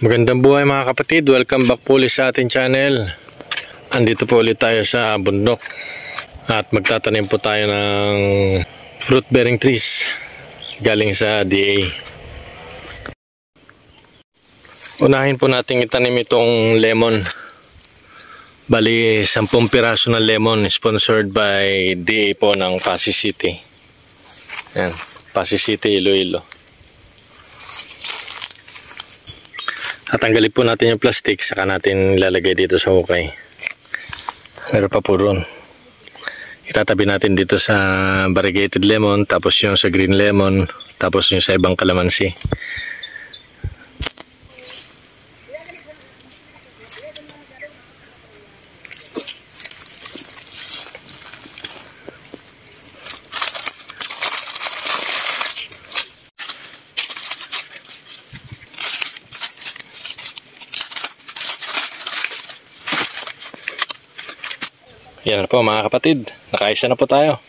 Magandang buhay mga kapatid, welcome back po ulit sa ating channel. Andito po ulit tayo sa bundok at magtatanim po tayo ng fruit bearing trees galing sa DA. Unahin po natin itanim itong lemon. Bali 10 piraso ng lemon, sponsored by DA po ng Pasig City. Yan, Pasig City, Iloilo. Tatanggalin po natin yung plastic, saka natin ilalagay dito sa hukay. Meron pa po ron. Itatabi natin dito sa variegated lemon, tapos yung sa green lemon, tapos yung sa ibang kalamansi. Yan na po mga kapatid, nakaisa na po tayo.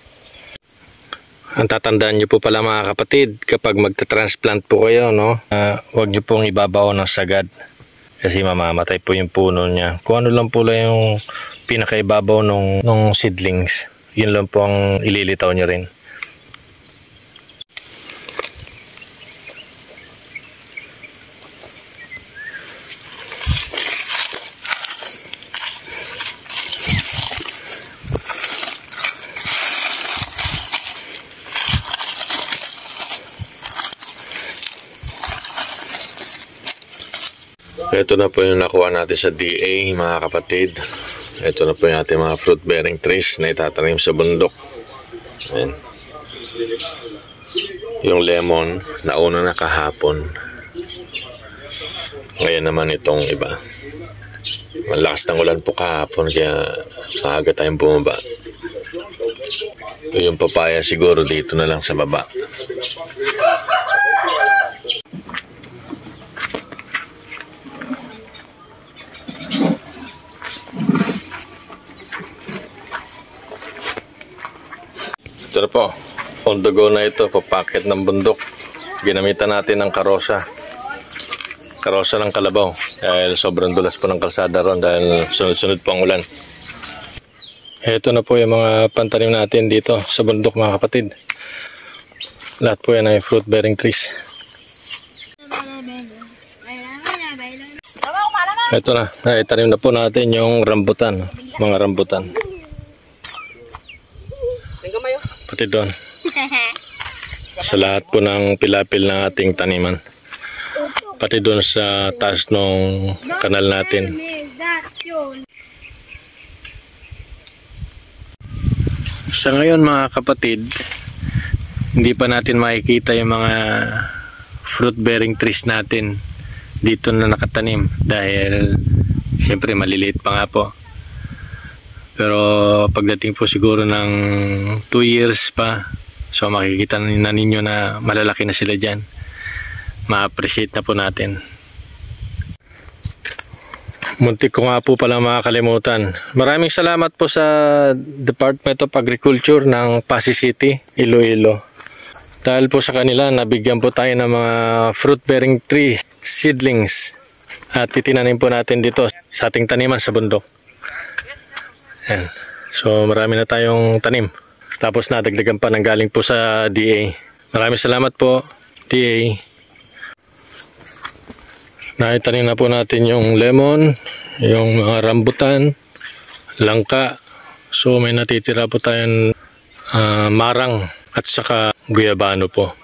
Ang tatandaan nyo po pala mga kapatid, kapag magta-transplant po kayo, no, huwag nyo pong ibabaw ng sagad. Kasi mamamatay po yung puno niya. Kung ano lang po lang yung pinakaibabaw nung seedlings, yun lang po ang ililitaw nyo rin. Ito na po yung nakuha natin sa DA mga kapatid. Ito na po yung ating mga fruit bearing trees na itatanim sa bundok. Ayan. Yung lemon nauna na kahapon. Ngayon naman itong iba. Malakas ng ulan po kahapon kaya maaga tayong bumaba. Yung papaya siguro dito na lang sa baba. Ito na po, on the go na ito, papakit ng bundok. Ginamitan natin ng karosa ng kalabaw dahil sobrang dulas po ng kalsada ron dahil sunod-sunod po ang ulan. Ito na po yung mga pantanim natin dito sa bundok mga kapatid. Lahat po yan ay fruit bearing trees. Ito na, naitanim na po natin yung rambutan, mga rambutan. Pati doon. Sa lahat po ng pilapil ng ating taniman. Pati doon sa taas ng kanal natin. Sa ngayon mga kapatid, hindi pa natin makikita yung mga fruit bearing trees natin dito na nakatanim dahil siyempre maliliit pa nga po. Pero pagdating po siguro ng 2 years pa, so makikita na ninyo na malalaki na sila dyan. Ma-appreciate na po natin. Muntik ko nga po pala makakalimutan. Maraming salamat po sa Department of Agriculture ng Pasig City, Iloilo. Dahil po sa kanila, nabigyan po tayo ng mga fruit bearing tree seedlings. At itinanim po natin dito sa ating taniman sa bundok. Yan. So marami na tayong tanim. Tapos nadagdagan pa ng galing po sa DA. Maraming salamat po DA. Naitanim na po natin yung lemon, yung mga rambutan, langka. So may natitira po tayong marang at saka guyabano po.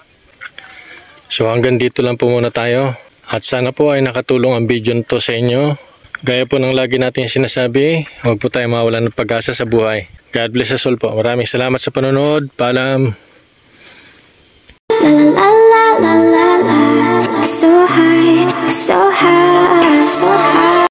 So hanggang dito lang po muna tayo. At sana po ay nakatulong ang video nito sa inyo. Gaya po ng lagi natin sinasabi, huwag po tayo mawalan ng pag-asa sa buhay. God bless us all po. Maraming salamat sa panonood. Paalam. So high, so high, so high.